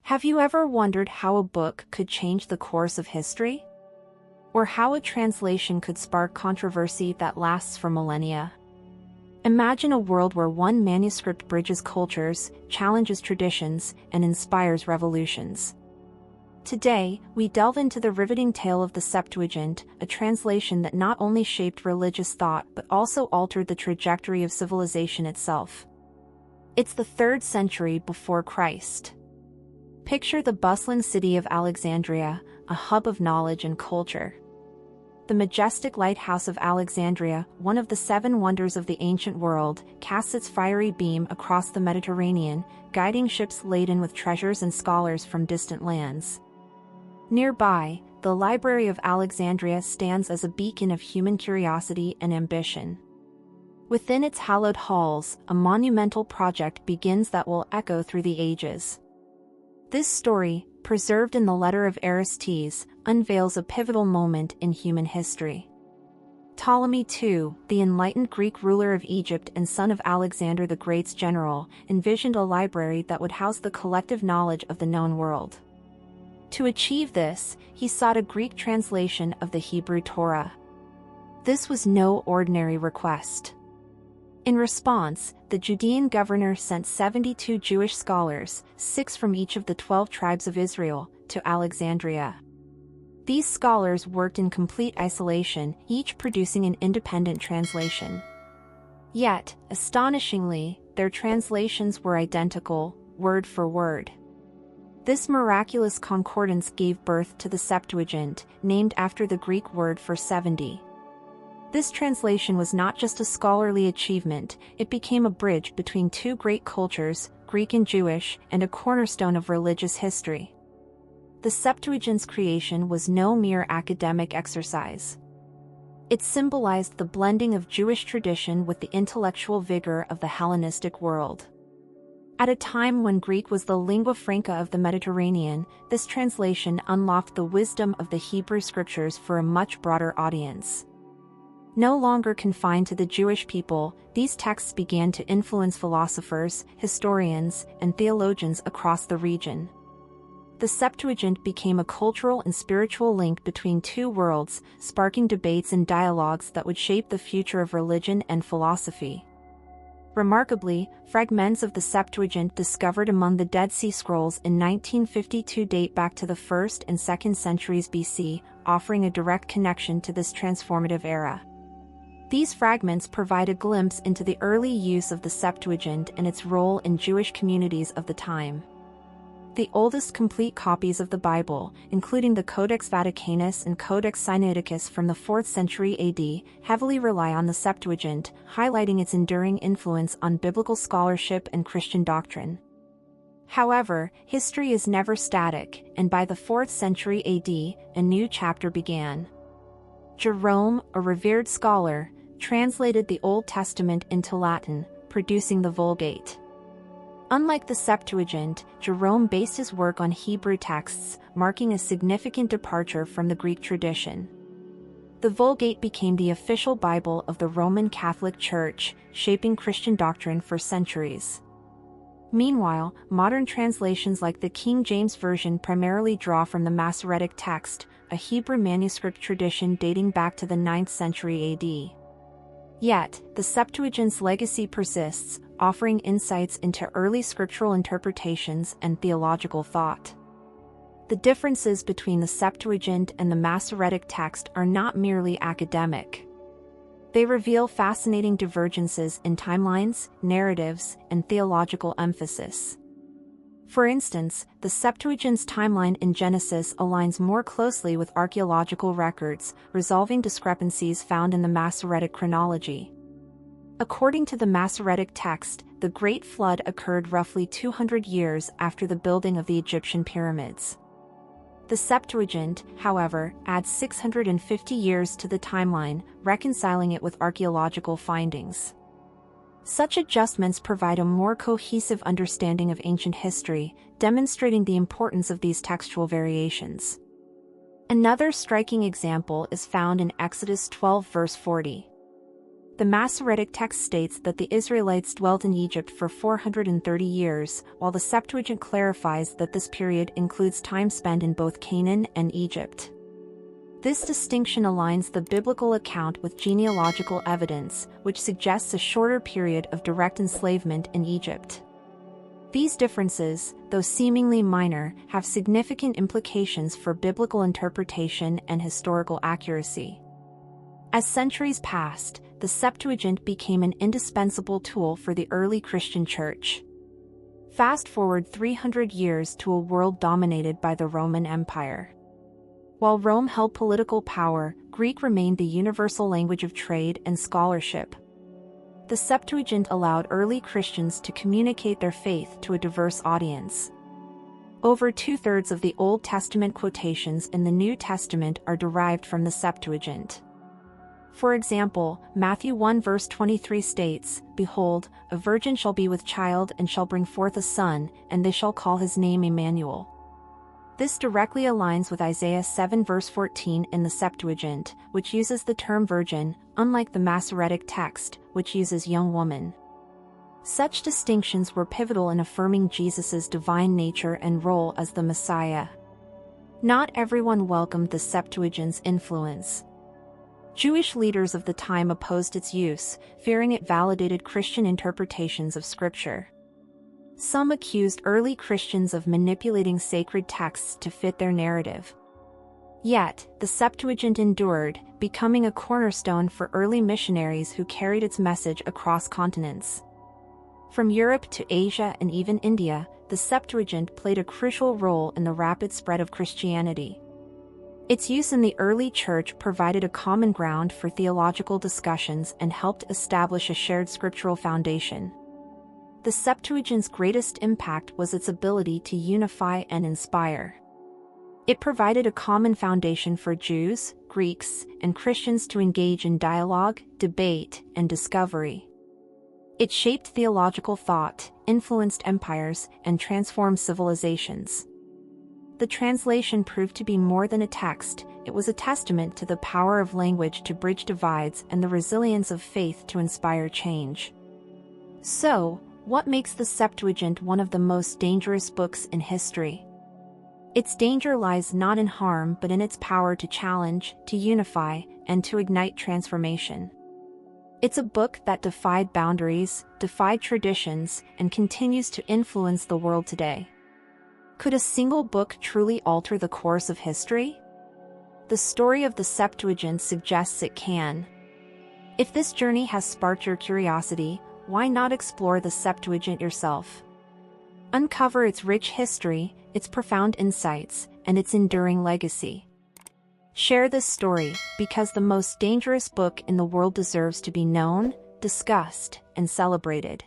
Have you ever wondered how a book could change the course of history? Or how a translation could spark controversy that lasts for millennia? Imagine a world where one manuscript bridges cultures, challenges traditions, and inspires revolutions. Today, we delve into the riveting tale of the Septuagint, a translation that not only shaped religious thought but also altered the trajectory of civilization itself. It's the 3rd century before Christ. Picture the bustling city of Alexandria, a hub of knowledge and culture. The majestic lighthouse of Alexandria, one of the 7 wonders of the ancient world, casts its fiery beam across the Mediterranean, guiding ships laden with treasures and scholars from distant lands. Nearby, the Library of Alexandria stands as a beacon of human curiosity and ambition. Within its hallowed halls, a monumental project begins that will echo through the ages. This story, preserved in the letter of Aristes, unveils a pivotal moment in human history. Ptolemy II, the enlightened Greek ruler of Egypt and son of Alexander the Great's general, envisioned a library that would house the collective knowledge of the known world. To achieve this, he sought a Greek translation of the Hebrew Torah. This was no ordinary request. In response, the Judean governor sent 72 Jewish scholars, 6 from each of the 12 tribes of Israel, to Alexandria. These scholars worked in complete isolation, each producing an independent translation. Yet, astonishingly, their translations were identical, word for word. This miraculous concordance gave birth to the Septuagint, named after the Greek word for 70. This translation was not just a scholarly achievement, it became a bridge between 2 great cultures, Greek and Jewish, and a cornerstone of religious history. The Septuagint's creation was no mere academic exercise. It symbolized the blending of Jewish tradition with the intellectual vigor of the Hellenistic world. At a time when Greek was the lingua franca of the Mediterranean, this translation unlocked the wisdom of the Hebrew scriptures for a much broader audience. No longer confined to the Jewish people, these texts began to influence philosophers, historians, and theologians across the region. The Septuagint became a cultural and spiritual link between 2 worlds, sparking debates and dialogues that would shape the future of religion and philosophy. Remarkably, fragments of the Septuagint discovered among the Dead Sea Scrolls in 1952 date back to the 1st and 2nd centuries BC, offering a direct connection to this transformative era. These fragments provide a glimpse into the early use of the Septuagint and its role in Jewish communities of the time. The oldest complete copies of the Bible, including the Codex Vaticanus and Codex Sinaiticus from the 4th century AD, heavily rely on the Septuagint, highlighting its enduring influence on biblical scholarship and Christian doctrine. However, history is never static, and by the 4th century AD, a new chapter began. Jerome, a revered scholar, translated the Old Testament into Latin, producing the Vulgate. Unlike the Septuagint, Jerome based his work on Hebrew texts, marking a significant departure from the Greek tradition. The Vulgate became the official Bible of the Roman Catholic Church, shaping Christian doctrine for centuries. Meanwhile, modern translations like the King James Version primarily draw from the Masoretic text, a Hebrew manuscript tradition dating back to the 9th century AD. Yet, the Septuagint's legacy persists, offering insights into early scriptural interpretations and theological thought. The differences between the Septuagint and the Masoretic text are not merely academic. They reveal fascinating divergences in timelines, narratives, and theological emphasis. For instance, the Septuagint's timeline in Genesis aligns more closely with archaeological records, resolving discrepancies found in the Masoretic chronology. According to the Masoretic text, the Great Flood occurred roughly 200 years after the building of the Egyptian pyramids. The Septuagint, however, adds 650 years to the timeline, reconciling it with archaeological findings. Such adjustments provide a more cohesive understanding of ancient history, demonstrating the importance of these textual variations. Another striking example is found in Exodus 12 verse 40. The Masoretic text states that the Israelites dwelt in Egypt for 430 years, while the Septuagint clarifies that this period includes time spent in both Canaan and Egypt. This distinction aligns the biblical account with genealogical evidence, which suggests a shorter period of direct enslavement in Egypt. These differences, though seemingly minor, have significant implications for biblical interpretation and historical accuracy. As centuries passed, the Septuagint became an indispensable tool for the early Christian Church. Fast forward 300 years to a world dominated by the Roman Empire. While Rome held political power, Greek remained the universal language of trade and scholarship. The Septuagint allowed early Christians to communicate their faith to a diverse audience. Over 2/3 of the Old Testament quotations in the New Testament are derived from the Septuagint. For example, Matthew 1 verse 23 states, "Behold, a virgin shall be with child and shall bring forth a son, and they shall call his name Emmanuel." This directly aligns with Isaiah 7 verse 14 in the Septuagint, which uses the term virgin, unlike the Masoretic text, which uses young woman. Such distinctions were pivotal in affirming Jesus' divine nature and role as the Messiah. Not everyone welcomed the Septuagint's influence. Jewish leaders of the time opposed its use, fearing it validated Christian interpretations of Scripture. Some accused early Christians of manipulating sacred texts to fit their narrative. Yet, the Septuagint endured, becoming a cornerstone for early missionaries who carried its message across continents. From Europe to Asia and even India, the Septuagint played a crucial role in the rapid spread of Christianity. Its use in the early church provided a common ground for theological discussions and helped establish a shared scriptural foundation. The Septuagint's greatest impact was its ability to unify and inspire. It provided a common foundation for Jews, Greeks, and Christians to engage in dialogue, debate, and discovery. It shaped theological thought, influenced empires, and transformed civilizations. The translation proved to be more than a text; it was a testament to the power of language to bridge divides and the resilience of faith to inspire change. So, what makes the Septuagint one of the most dangerous books in history? Its danger lies not in harm but in its power to challenge, to unify, and to ignite transformation. It's a book that defied boundaries, defied traditions, and continues to influence the world today. Could a single book truly alter the course of history? The story of the Septuagint suggests it can. If this journey has sparked your curiosity, why not explore the Septuagint yourself? Uncover its rich history, its profound insights, and its enduring legacy. Share this story, because the most dangerous book in the world deserves to be known, discussed, and celebrated.